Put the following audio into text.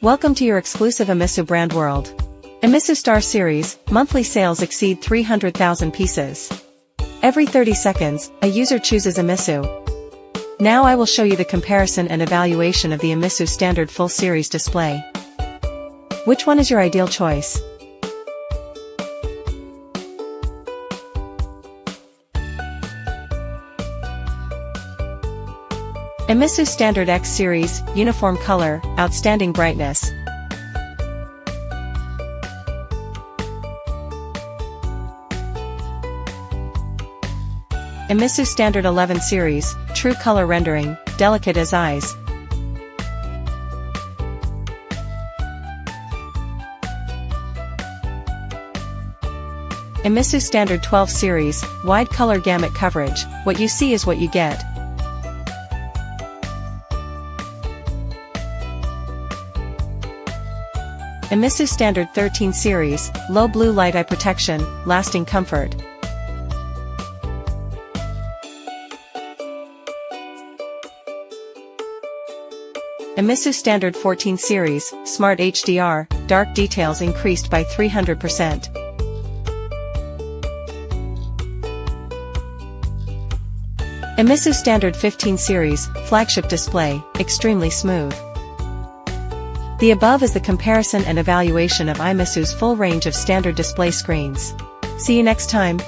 Welcome to your exclusive IMISU brand world. IMISU Star Series, monthly sales exceed 300,000 pieces. Every 30 seconds, a user chooses IMISU. Now I will show you the comparison and evaluation of the IMISU standard full series display. Which one is your ideal choice? IMISU Standard X Series, uniform color, outstanding brightness. IMISU Standard 11 Series, true color rendering, delicate as eyes. IMISU Standard 12 Series, wide color gamut coverage, what you see is what you get. IMISU Standard 13 Series, low blue light eye protection, lasting comfort. IMISU Standard 14 Series, Smart HDR, dark details increased by 300%. IMISU Standard 15 Series, flagship display, extremely smooth. The above is the comparison and evaluation of IMISU's full range of standard display screens. See you next time.